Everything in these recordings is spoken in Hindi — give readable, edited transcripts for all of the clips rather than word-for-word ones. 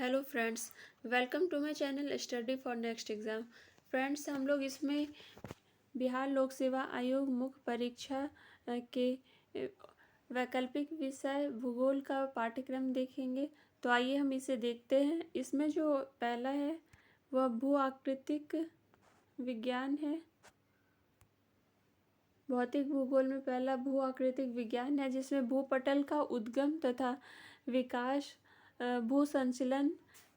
Hello friends, welcome to my channel study for next exam. Friends, हम लोग इसमें बिहार लोक सेवा आयोग मुख्य परीक्षा के वैकल्पिक विषय भूगोल का पाठ्यक्रम देखेंगे। तो आइए हम इसे देखते हैं। इसमें जो पहला है वह भू आकृतिक विज्ञान है। भौतिक भूगोल में पहला भू आकृतिक विज्ञान है, जिसमें भूपटल का उद्गम तथा विकास, भू संचलन,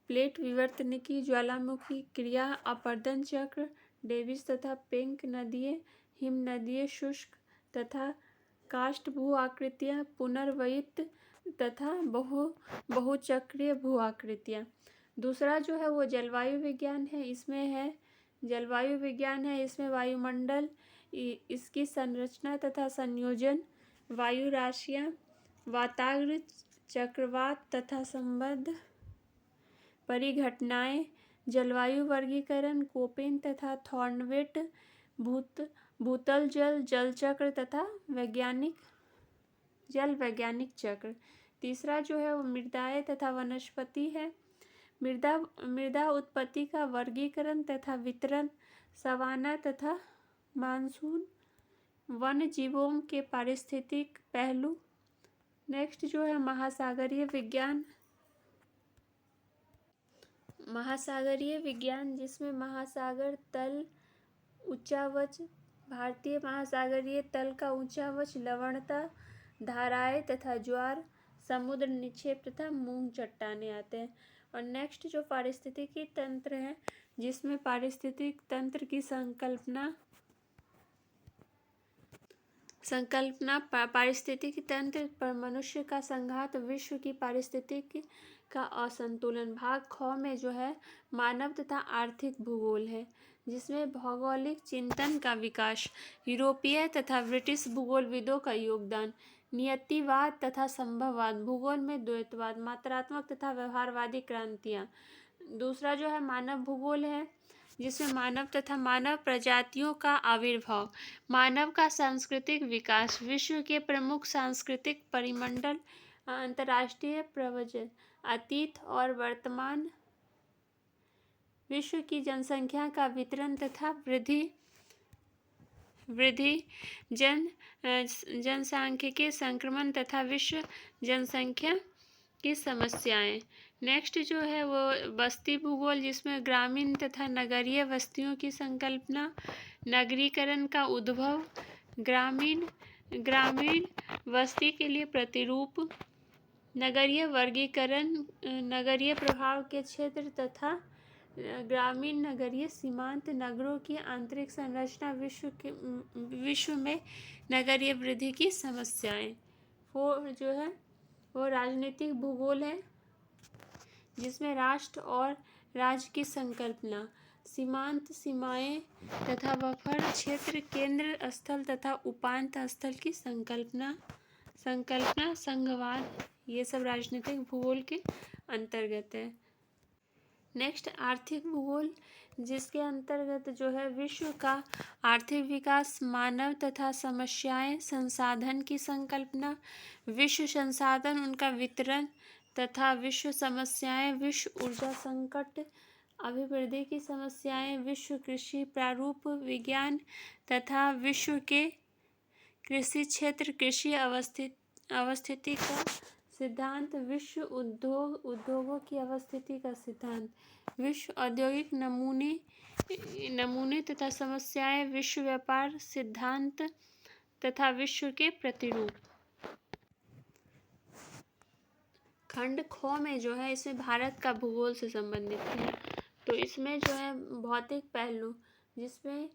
प्लेट विवर्तनिकी, ज्वालामुखी क्रिया, अपरदन चक्र, डेविस तथा पेंक नदियाँ, हिम नदियाँ, शुष्क तथा काष्ठ भू आकृतियाँ, पुनर्वयित तथा बहुचक्रीय भू आकृतियाँ। दूसरा जो है वो जलवायु विज्ञान है। इसमें वायुमंडल, इसकी संरचना तथा संयोजन, वायु राशियाँ, वाताग्र, चक्रवात तथा संबद्ध परिघटनाएं, जलवायु वर्गीकरण, कोपेन तथा थॉर्नवेट, भूतल जल चक्र तथा वैज्ञानिक चक्र। तीसरा जो है वो मृदाएं तथा वनस्पति है। मृदा उत्पत्ति का वर्गीकरण तथा वितरण, सवाना तथा मानसून, वन जीवों के पारिस्थितिक पहलू। नेक्स्ट जो है महासागरीय विज्ञान, जिसमें महासागर तल, उच्चावच, भारतीय महासागरीय तल का उच्चावच, लवणता, धाराएं तथा ज्वार, समुद्र निक्षेप तथा मूंग चट्टानें आते हैं। और नेक्स्ट जो पारिस्थितिकी तंत्र है, जिसमें पारिस्थितिक तंत्र की संकल्पना पारिस्थितिकी तंत्र पर मनुष्य का संघात, विश्व की पारिस्थितिकी का असंतुलन। भाग ख में जो है मानव तथा आर्थिक भूगोल है, जिसमें भौगोलिक चिंतन का विकास, यूरोपीय तथा ब्रिटिश भूगोलविदों का योगदान, नियतिवाद तथा संभववाद, भूगोल में द्वैतवाद, मात्रात्मक तथा व्यवहारवादी क्रांतियाँ। दूसरा जो है मानव भूगोल है, जिसमें मानव तथा मानव प्रजातियों का आविर्भाव, मानव का सांस्कृतिक विकास, विश्व के प्रमुख सांस्कृतिक परिमंडल, अंतर्राष्ट्रीय प्रवचन, अतीत और वर्तमान, विश्व की जनसंख्या का वितरण तथा वृद्धि, जनसांख्यिकी संक्रमण तथा विश्व जनसंख्या की समस्याएं। नेक्स्ट जो है वो बस्ती भूगोल, जिसमें ग्रामीण तथा नगरीय बस्तियों की संकल्पना, नगरीकरण का उद्भव, ग्रामीण बस्ती के लिए प्रतिरूप, नगरीय वर्गीकरण, नगरीय प्रभाव के क्षेत्र तथा ग्रामीण नगरीय सीमांत, नगरों की आंतरिक संरचना, विश्व में नगरीय वृद्धि की समस्याएं। वो जो है वो राजनीतिक भूगोल है, जिसमें राष्ट्र और राज्य की संकल्पना, सीमांत, सीमाएं तथा बफर क्षेत्र, केंद्र स्थल तथा उपांत स्थल की संकल्पना, संघवाद, ये सब राजनीतिक भूगोल के अंतर्गत है। नेक्स्ट आर्थिक भूगोल, जिसके अंतर्गत जो है विश्व का आर्थिक विकास, मानव तथा समस्याएं, संसाधन की संकल्पना, विश्व संसाधन, उनका वितरण तथा विश्व समस्याएं, विश्व ऊर्जा संकट, अभिवृद्धि की समस्याएं, विश्व कृषि प्रारूप विज्ञान तथा विश्व के कृषि क्षेत्र, कृषि अवस्थिति का सिद्धांत, विश्व उद्योगों की अवस्थिति का सिद्धांत, विश्व औद्योगिक नमूने तथा समस्याएं, विश्व व्यापार सिद्धांत तथा विश्व के प्रतिरूप। खंड ख में जो है इसमें भारत का भूगोल से संबंधित है। तो इसमें जो है भौतिक पहलू, जिसमें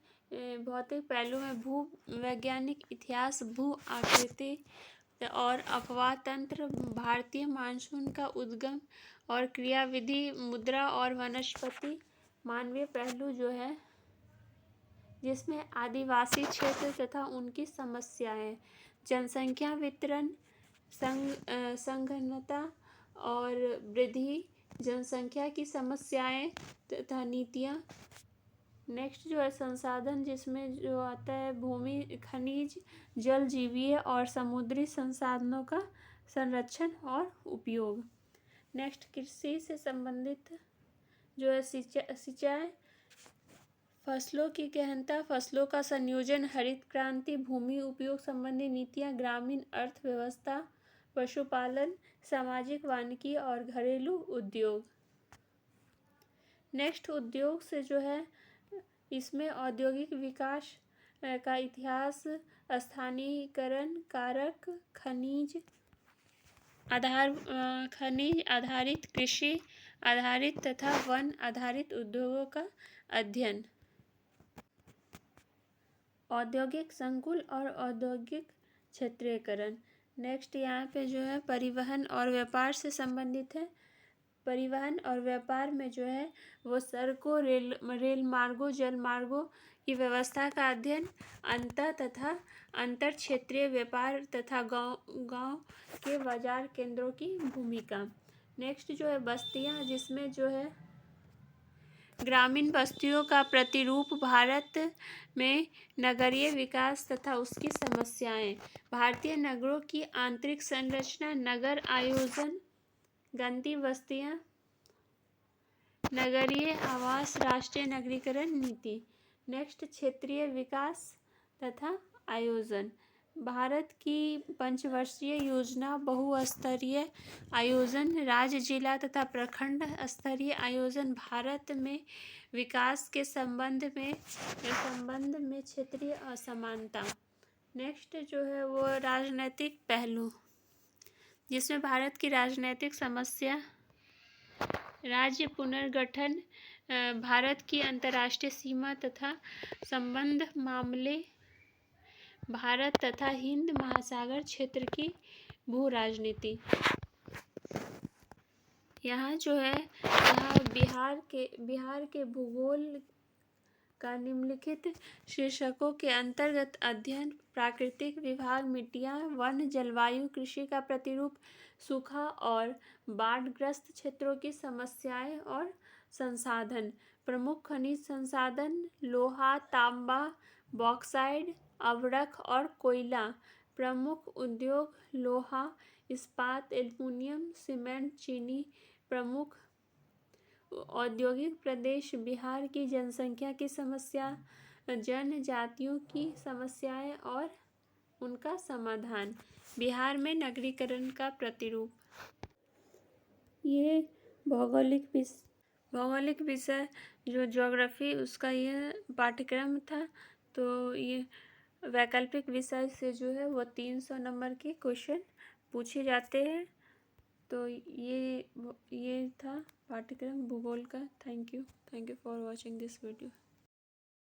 भौतिक पहलू में भू वैज्ञानिक इतिहास, भू आकृति और अपवाह तंत्र, भारतीय मानसून का उद्गम और क्रियाविधि, मुद्रा और वनस्पति। मानवीय पहलू जो है, जिसमें आदिवासी क्षेत्र तथा उनकी समस्याएं, जनसंख्या वितरण, संघनता और वृद्धि, जनसंख्या की समस्याएं तथा नीतियाँ। नेक्स्ट जो है संसाधन, जिसमें जो आता है भूमि, खनिज, जल, जीवीय और समुद्री संसाधनों का संरक्षण और उपयोग। नेक्स्ट कृषि से संबंधित जो है सिंचाई, फसलों की गहनता, फसलों का संयोजन, हरित क्रांति, भूमि उपयोग संबंधी नीतियाँ, ग्रामीण अर्थव्यवस्था, पशुपालन, सामाजिक वानिकी और घरेलू उद्योग। नेक्स्ट उद्योग से जो है इसमें औद्योगिक विकास का इतिहास, स्थानीयकरण कारक, खनिज आधारित, कृषि आधारित तथा वन आधारित उद्योगों का अध्ययन। औद्योगिक संकुल और औद्योगिक क्षेत्रीयकरण। नेक्स्ट यहाँ पे जो है परिवहन और व्यापार से संबंधित है। परिवहन और व्यापार में जो है वो सड़कों, रेल मार्गों, जल मार्गों की व्यवस्था का अध्ययन, अंतर क्षेत्रीय व्यापार तथा गांव के बाजार केंद्रों की भूमिका। नेक्स्ट जो है बस्तियां, जिसमें जो है ग्रामीण बस्तियों का प्रतिरूप, भारत में नगरीय विकास तथा उसकी समस्याएं, भारतीय नगरों की आंतरिक संरचना, नगर आयोजन, गंती बस्तियां, नगरीय आवास, राष्ट्रीय नगरीकरण नीति। नेक्स्ट क्षेत्रीय विकास तथा आयोजन, भारत की पंचवर्षीय योजना, बहुस्तरीय आयोजन, राज्य, जिला तथा प्रखंड स्तरीय आयोजन, भारत में विकास के संबंध में क्षेत्रीय असमानता। नेक्स्ट जो है वो राजनीतिक पहलू, जिसमें भारत की राजनीतिक समस्या, राज्य पुनर्गठन, भारत की अंतर्राष्ट्रीय सीमा तथा संबंध मामले, भारत तथा हिंद महासागर क्षेत्र की भू राजनीति। यहाँ जो है बिहार के भूगोल का निम्नलिखित शीर्षकों के अंतर्गत अध्ययन, प्राकृतिक विभाग, मिट्टियाँ, वन, जलवायु, कृषि का प्रतिरूप, सूखा और बाढ़ग्रस्त क्षेत्रों की समस्याएं और संसाधन, प्रमुख खनिज संसाधन, लोहा, तांबा, बॉक्साइट, अवरख और कोयला, प्रमुख उद्योग, लोहा, इस्पात, एल्युमिनियम, सीमेंट, चीनी। प्रमुख औद्योगिक प्रदेश, बिहार की जनसंख्या की समस्या, जनजातियों की समस्याएं और उनका समाधान, बिहार में नगरीकरण का प्रतिरूप। ये भौगोलिक विषय जो ज्योग्राफी, उसका ये पाठ्यक्रम था। तो ये वैकल्पिक विषय से जो है वो 300 नंबर के क्वेश्चन पूछे जाते हैं। तो ये था पाठ्यक्रम भूगोल का। Thank you for watching this video.